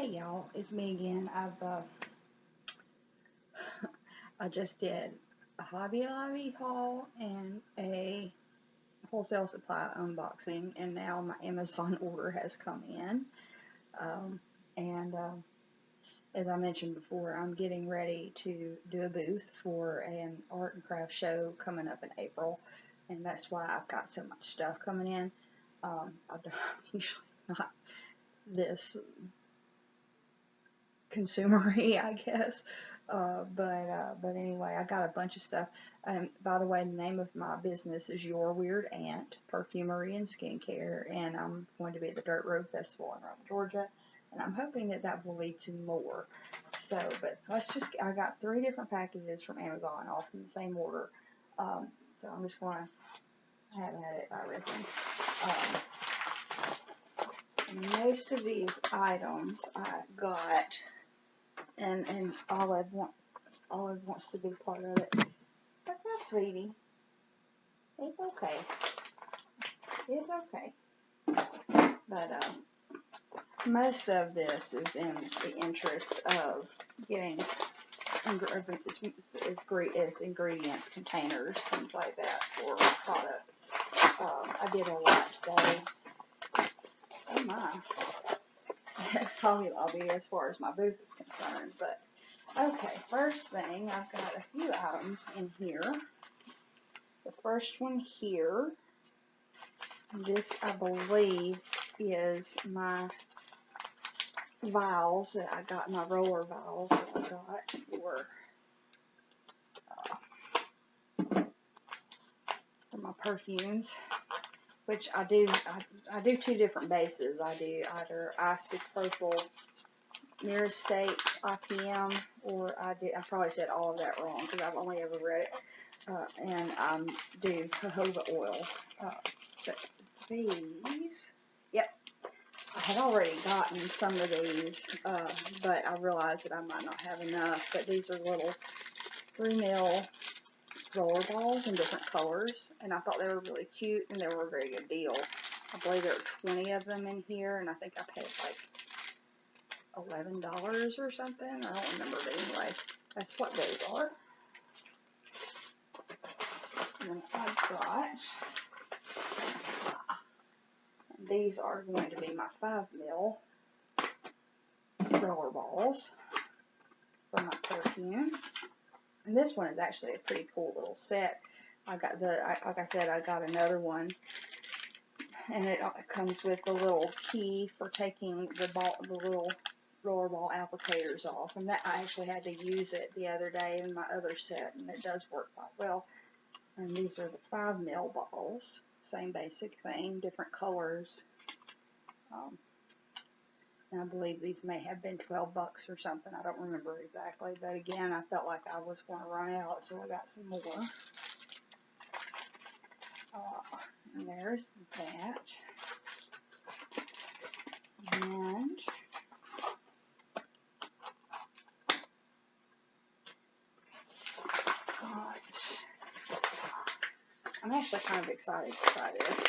Hey y'all, it's me again. I just did a Hobby Lobby haul and a wholesale supply unboxing, and now my Amazon order has come in. Um, and As I mentioned before, I'm getting ready to do a booth for an art and craft show coming up in April, and that's why I've got so much stuff coming in. I'm usually not this consumery, I guess. But anyway, I got a bunch of stuff. By the way, the name of my business is Your Weird Aunt Perfumery and Skincare, and I'm going to be at the Dirt Road Festival in Rome, Georgia, and I'm hoping that that will lead to more. So, but I got 3 different packages from Amazon, all from the same order. So I'm just going to have at it, I reckon. Most of these items I got, and Olive wants to be part of it. But that's sweetie. It's okay. It's okay. But most of this is in the interest of getting as ingredients, containers, things like that for product. I did a lot today. Oh my. Probably I'll be as far as my booth is concerned, but okay, first thing, I've got a few items in here. The first one here, this I believe is my vials that I got, my roller vials that I got for my perfumes, which I do 2 different bases. I do either isopropyl myristate IPM, or I probably said all of that wrong because I've only ever read it. And do jojoba oil. But these, yep, I had already gotten some of these, but I realized that I might not have enough. But these are little 3 ml roller balls in different colors, and I thought they were really cute, and they were a very good deal. I believe there are 20 of them in here, and I think I paid like $11 or something. I don't remember, but anyway, that's what those are. And I've got, these are going to be my 5 ml roller balls for my perfume. And this one is actually a pretty cool little set. I got like I said, I got another one, and it comes with the little key for taking the little roller ball applicators off. And that I actually had to use it the other day in my other set, and it does work quite well. And these are the 5 ml balls. Same basic thing, different colors. And I believe these may have been $12 or something. I don't remember exactly. But again, I felt like I was going to run out, so I got some more. And there's that. And I'm actually kind of excited to try this.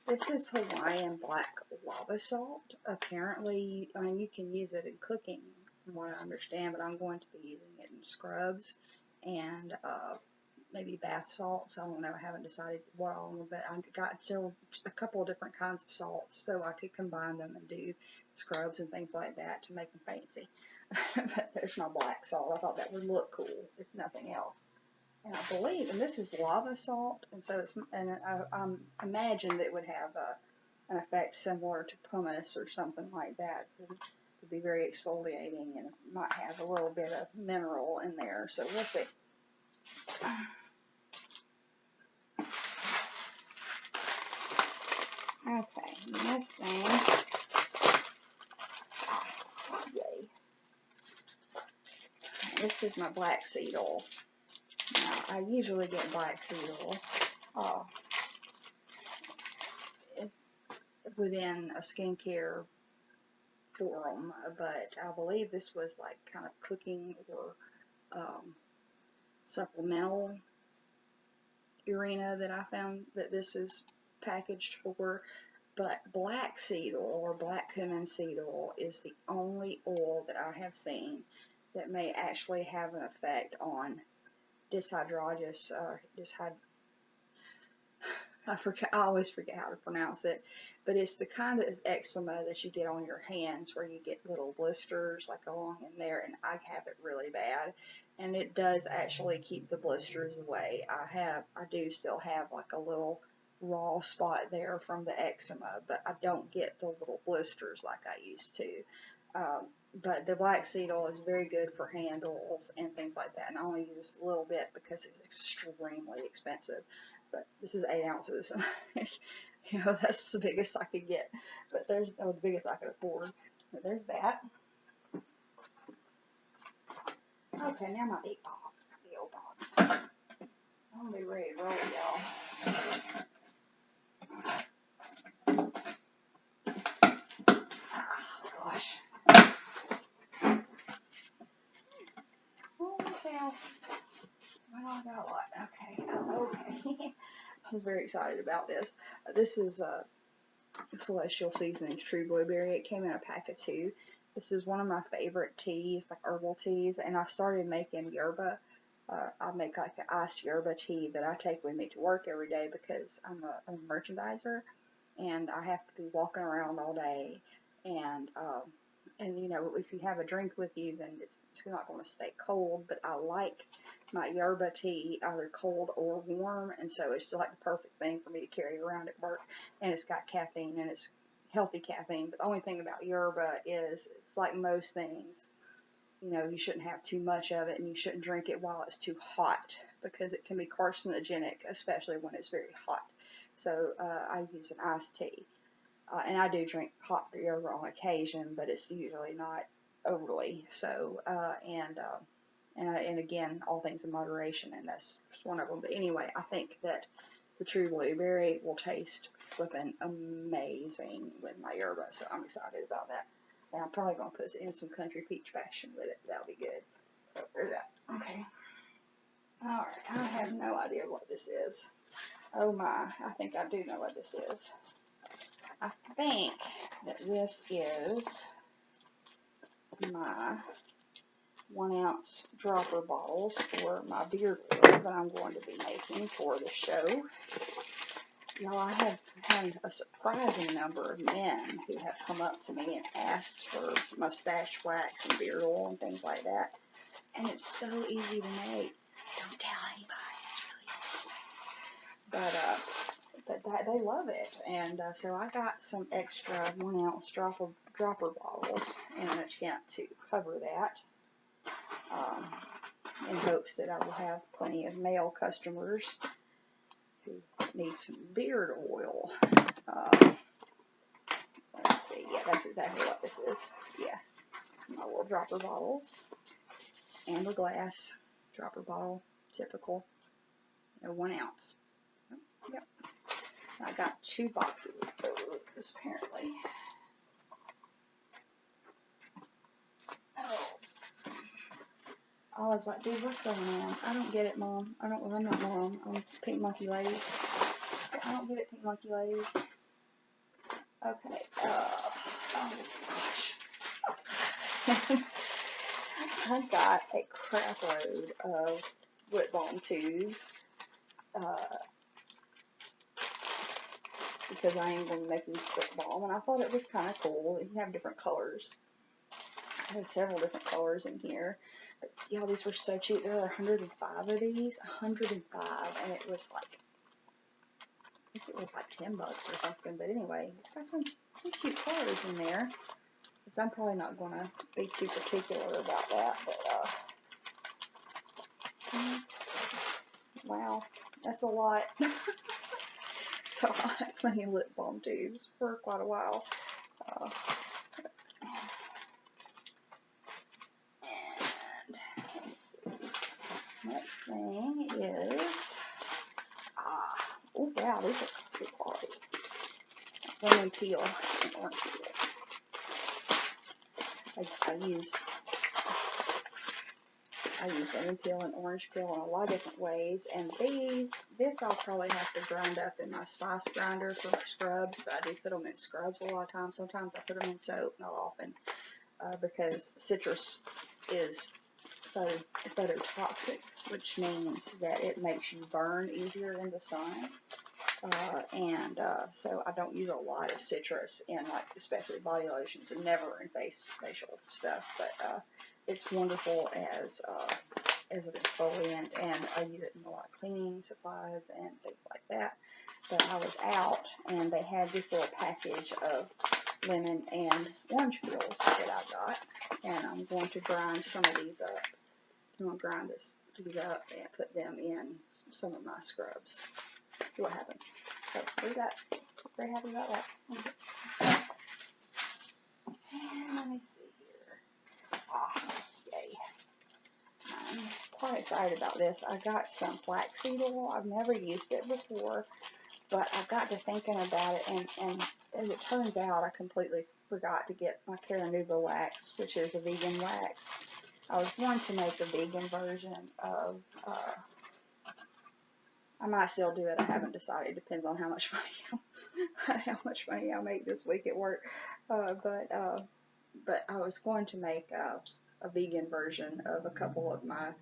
This is Hawaiian black lava salt. Apparently, I mean, you can use it in cooking, from what I understand, but I'm going to be using it in scrubs and maybe bath salts. I don't know. I haven't decided what all, but I got still a couple of different kinds of salts, so I could combine them and do scrubs and things like that to make them fancy. But there's my black salt. I thought that would look cool, if nothing else. And I believe, and this is lava salt, and so it's, and I imagine that it would have an effect similar to pumice or something like that. So it would be very exfoliating, and it might have a little bit of mineral in there. So we'll see. Okay, next thing. Yay. This is my black seed oil. Now, I usually get black seed oil within a skincare forum, but I believe this was like kind of cooking or supplemental arena that I found that this is packaged for. But black seed oil or black cumin seed oil is the only oil that I have seen that may actually have an effect on dyshydrosis, I always forget how to pronounce it, but it's the kind of eczema that you get on your hands where you get little blisters like along in there, and I have it really bad, and it does actually keep the blisters away. I do still have like a little raw spot there from the eczema, but I don't get the little blisters like I used to. But the black seed oil is very good for hand oils and things like that, and I only use a little bit because it's extremely expensive. But this is 8 ounces. You know, that's the biggest I could get. But there's the biggest I could afford. But there's that. Okay, now my 8-ball. The old box. I'm gonna be ready to roll, y'all. Oh gosh. Okay. Well, I got a lot. Okay. Oh, okay. I was very excited about this. This is Celestial Seasonings True Blueberry. It came in a pack of 2. This is one of my favorite teas, like herbal teas, and I started making yerba. I make like an iced yerba tea that I take with me to work every day because I'm a merchandiser, and I have to be walking around all day, and you know, if you have a drink with you, then it's not going to stay cold, but I like my yerba tea either cold or warm, and so it's just like the perfect thing for me to carry around at work, and it's got caffeine, and it's healthy caffeine, but the only thing about yerba is it's like most things, you know, you shouldn't have too much of it, and you shouldn't drink it while it's too hot, because it can be carcinogenic, especially when it's very hot. So I use an iced tea. And I do drink hot yerba on occasion, but it's usually not overly so. And again, all things in moderation, and that's one of them. But anyway, I think that the True Blueberry will taste flipping amazing with my yerba, so I'm excited about that. And I'm probably going to put in some Country Peach Passion with it. That'll be good. So there's that. Okay. Alright, I have no idea what this is. Oh my, I think I do know what this is. I think that this is my 1 ounce dropper bottles for my beard oil that I'm going to be making for the show. Y'all, I have had a surprising number of men who have come up to me and asked for mustache wax and beard oil and things like that. And it's so easy to make. Don't tell anybody. It's really easy. But they love it, and so I got some extra 1 ounce dropper bottles in an attempt to cover that, in hopes that I will have plenty of male customers who need some beard oil. Let's see, yeah, that's exactly what this is. Yeah, my little dropper bottles, amber glass dropper bottle, typical, 1 ounce. Yep. I got 2 boxes of those, apparently. Oh. I was like, dude, what's going on? I don't get it, Mom. I'm not Mom. I'm Pink Monkey Lady. I don't get it, Pink Monkey Lady. Okay. Oh, gosh. I got a crap load of lip balm tubes. Because I am going to be making lip balm, and I thought it was kind of cool. You have different colors. There's several different colors in here. But, yeah, these were so cheap. There were 105 of these. 105, and it was like, I think it was like $10 or something. But anyway, it's got some cute colors in there. So I'm probably not going to be too particular about that. But, wow, that's a lot. So I had plenty of lip balm tubes for quite a while. And let's see. Next thing is, oh wow, these are good quality. Lemon peel and orange peel. I use I use lemon peel and orange peel in a lot of different ways. And this I'll probably have to grind up in my spice grinder for scrubs, but I do put them in scrubs a lot of times. Sometimes I put them in soap, not often, because citrus is phototoxic, which means that it makes you burn easier in the sun. So I don't use a lot of citrus in, like, especially body lotions, and never in facial stuff. But it's wonderful as an exfoliant, and I use it in a lot of cleaning supplies and things like that. But I was out, and they had this little package of lemon and orange peels that I got, and I'm going to grind some of these up. I'm going to grind these up and put them in some of my scrubs. See what happens. So very happy about that. And let me see here. Yay. I'm quite excited about this. I got some flaxseed oil. I've never used it before, but I got to thinking about it, and as it turns out, I completely forgot to get my Caranuba wax, which is a vegan wax. I was going to make a vegan version of, I might still do it. I haven't decided. It depends on how much money I make this week at work. But I was going to make a vegan version of a couple of my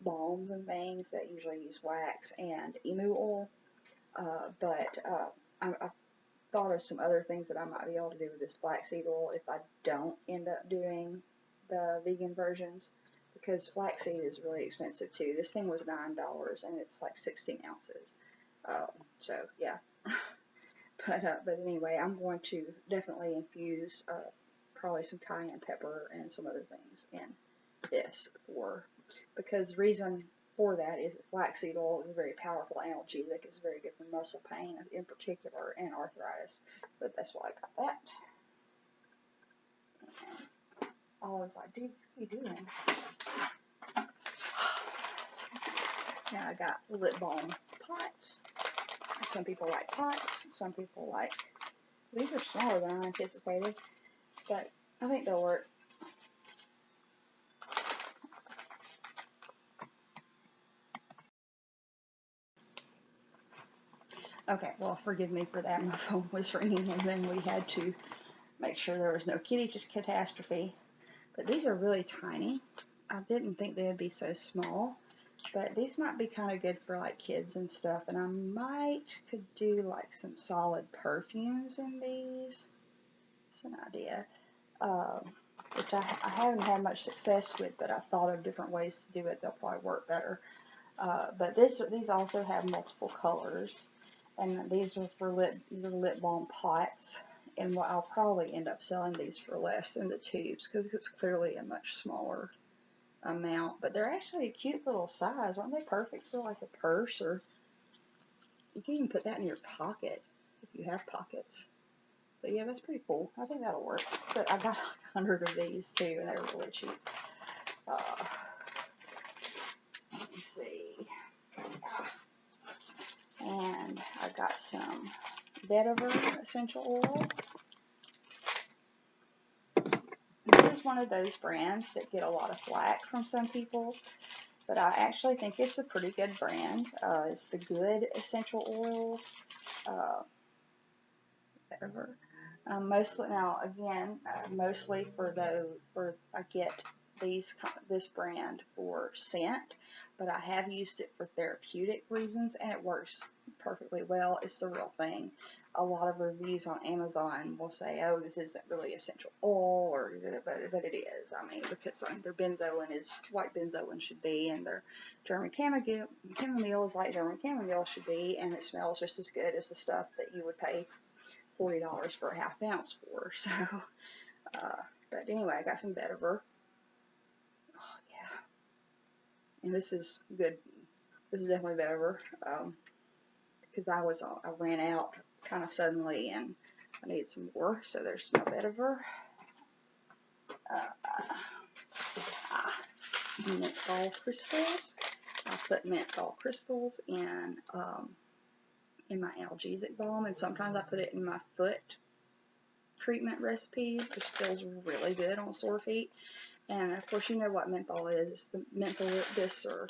balms and things that usually use wax and emu oil. I thought of some other things that I might be able to do with this flaxseed oil if I don't end up doing the vegan versions, because flaxseed is really expensive too. This thing was $9 and it's like 16 ounces. So yeah. But anyway, I'm going to definitely infuse probably some cayenne pepper and some other things in this, because the reason for that is that flaxseed oil is a very powerful analgesic. It's very good for muscle pain in particular and arthritis. But that's why I got that. And I was like, dude, what are you doing? Now I got lip balm pots. Some people like pots. Some people like, these are smaller than I anticipated, but I think they'll work. Okay, well, forgive me for that. My phone was ringing, and then we had to make sure there was no kitty catastrophe. But these are really tiny. I didn't think they would be so small, but these might be kind of good for like kids and stuff. And I could do like some solid perfumes in these. It's an idea, which I haven't had much success with, but I've thought of different ways to do it. They'll probably work better. But these also have multiple colors. And these are for lip balm pots, and I'll probably end up selling these for less than the tubes, because it's clearly a much smaller amount. But they're actually a cute little size. Aren't they perfect for like a purse, or you can even put that in your pocket if you have pockets. But yeah, that's pretty cool. I think that'll work. But I got 100 of these too, and they were really cheap. Let me see. And I got some vetiver essential oil. This is one of those brands that get a lot of flack from some people, but I actually think it's a pretty good brand. It's the Good Essential Oils. Vetiver. Mostly I get this brand for scent, but I have used it for therapeutic reasons, and it works perfectly well. It's the real thing. A lot of reviews on Amazon will say, "Oh, this isn't really essential oil," but it is. I mean, because their benzoin is what benzoin should be, and their German chamomile is like German chamomile should be, and it smells just as good as the stuff that you would pay $40 for a half ounce for. So, but anyway, I got some vetiver. Oh yeah, and this is good. This is definitely vetiver, because I ran out kind of suddenly, and I needed some more. So there's my vetiver. Menthol crystals. I put menthol crystals in my analgesic balm, and sometimes I put it in my foot treatment recipes, which feels really good on sore feet. And of course, you know what menthol is. It's the menthol or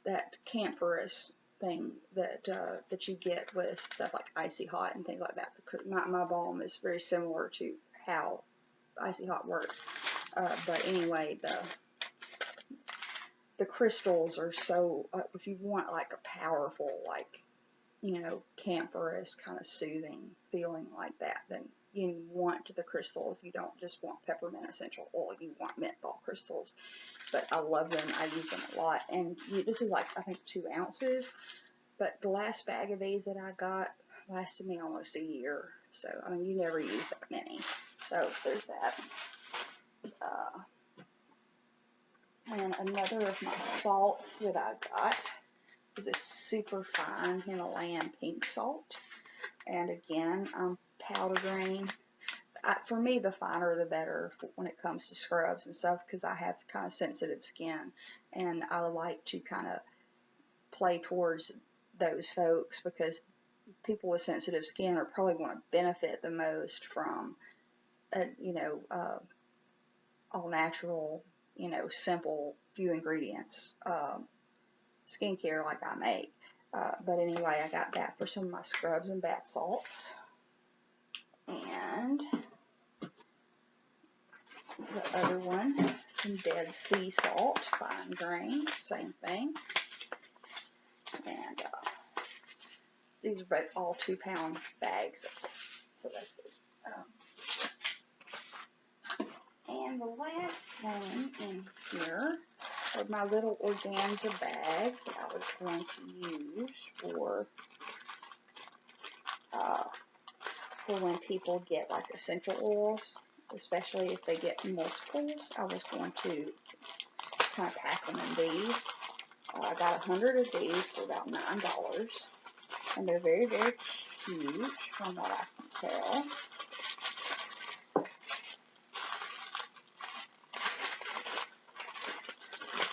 that camphorous thing that that you get with stuff like Icy Hot and things like that. Because my balm is very similar to how Icy Hot works. But anyway, the crystals are so, if you want like a powerful, like, you know, camphorous kind of soothing feeling like that, then you want the crystals. You don't just want peppermint essential oil, you want menthol crystals. But I love them, I use them a lot. And this is like, I think 2 ounces, but the last bag of these that I got lasted me almost a year. So, I mean, you never use that many. So, there's that. And another of my salts that I got is a super fine Himalayan pink salt. And again, I'm powder green. For me, the finer the better when it comes to scrubs and stuff, because I have kind of sensitive skin, and I like to kind of play towards those folks, because people with sensitive skin are probably going to benefit the most from, you know, all natural, you know, simple, few ingredients skincare like I make. But anyway, I got that for some of my scrubs and bath salts. And the other one, some Dead Sea salt, fine grain, same thing. And these are both all 2-pound bags, so that's good. And the last thing in here are my little organza bags that I was going to use for when people get like essential oils, especially if they get multiples. I was going to kind of pack them in these. I got 100 of these for about $9, and they're very, very cute from what I can tell.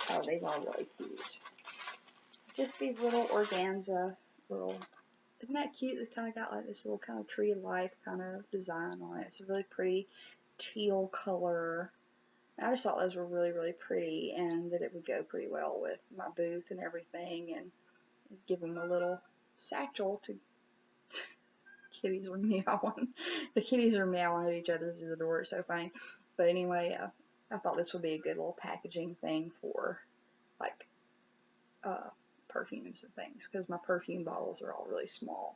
Oh, they are really cute. Just these little organza, isn't that cute? It's kind of got like this little kind of tree of life kind of design on it. It's a really pretty teal color. I just thought those were really, really pretty, and that it would go pretty well with my booth and everything, and give them a little satchel to. Kitties are meowing. The kitties are meowing at each other through the door. It's so funny. But anyway, I thought this would be a good little packaging thing for like perfumes and things, because my perfume bottles are all really small.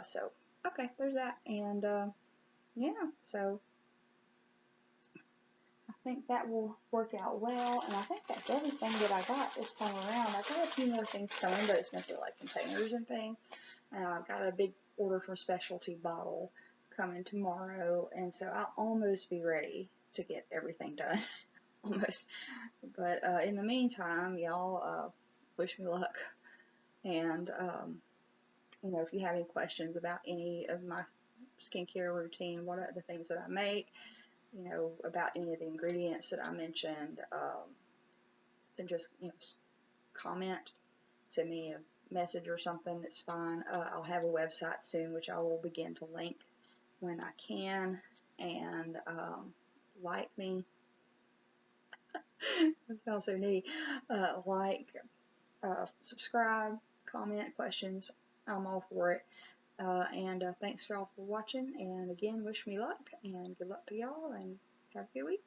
So okay, there's that. And yeah, so I think that will work out well, and I think that's everything that I got this time around. I got a few more things coming, but it's mostly like containers and things. I've got a big order for specialty bottle coming tomorrow, and so I'll almost be ready to get everything done. Almost. But in the meantime, y'all wish me luck. And, you know, if you have any questions about any of my skincare routine, what are the things that I make, you know, about any of the ingredients that I mentioned, then just, you know, comment, send me a message or something. It's fine. I'll have a website soon, which I will begin to link when I can. And like me. That sounds so needy. Subscribe, comment, questions. I'm all for it. And thanks y'all for watching. And again, wish me luck, and good luck to y'all, and have a good week.